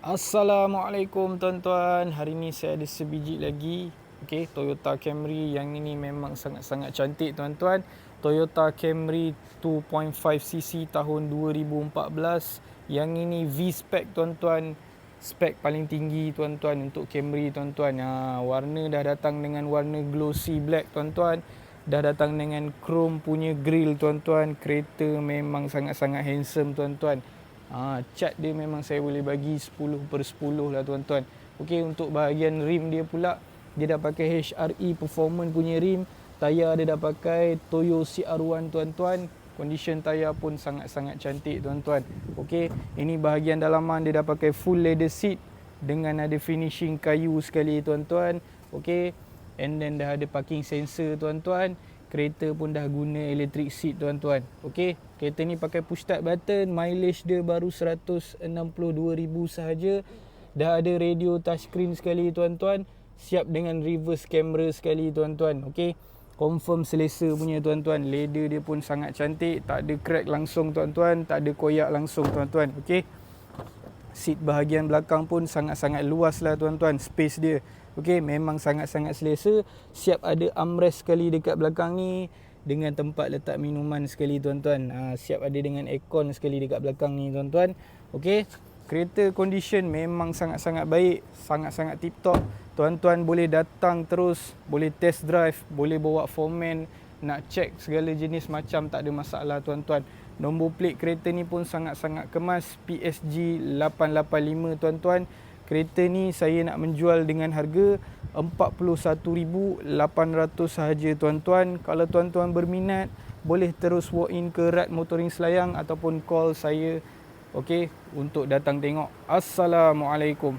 Assalamualaikum tuan-tuan. Hari ni saya ada sebiji lagi. Okey, Toyota Camry yang ini memang sangat-sangat cantik tuan-tuan. Toyota Camry 2.5cc tahun 2014. Yang ini V-spec tuan-tuan. Spek paling tinggi tuan-tuan untuk Camry tuan-tuan. Warna dah datang dengan warna glossy black tuan-tuan. Dah datang dengan chrome punya grill tuan-tuan. Kereta memang sangat-sangat handsome tuan-tuan. Cat dia memang saya boleh bagi 10/10 lah tuan-tuan. Okey, untuk bahagian rim dia pula, dia dah pakai HRE Performance punya rim. Tayar dia dah pakai Toyo CR1 tuan-tuan. Condition tayar pun sangat-sangat cantik tuan-tuan. Okey, ini bahagian dalaman dia dah pakai full leather seat dengan ada finishing kayu sekali tuan-tuan. Okey, and then dah ada parking sensor tuan-tuan. Kereta pun dah guna electric seat tuan-tuan. Okey, kereta ni pakai push start button. Mileage dia baru 162,000 sahaja. Dah ada radio touchscreen sekali tuan-tuan. Siap dengan reverse camera sekali tuan-tuan. Okey, confirm selesa punya tuan-tuan. Leather dia pun sangat cantik. Tak ada crack langsung tuan-tuan. Tak ada koyak langsung tuan-tuan. Okey, seat bahagian belakang pun sangat-sangat luas lah tuan-tuan. Space dia okey, memang sangat-sangat selesa. Siap ada armrest sekali dekat belakang ni, dengan tempat letak minuman sekali tuan-tuan. Siap ada dengan aircon sekali dekat belakang ni tuan-tuan. Okey, kereta condition memang sangat-sangat baik, sangat-sangat tip top. Tuan-tuan boleh datang terus, boleh test drive, boleh bawa foreman, nak check segala jenis macam, tak ada masalah tuan-tuan. Nombor plate kereta ni pun sangat-sangat kemas, PSG 885 tuan-tuan. Kereta ni saya nak menjual dengan harga 41,800 sahaja tuan-tuan. Kalau tuan-tuan berminat, boleh terus walk in ke Rad Motoring Selayang ataupun call saya, okey, untuk datang tengok. Assalamualaikum.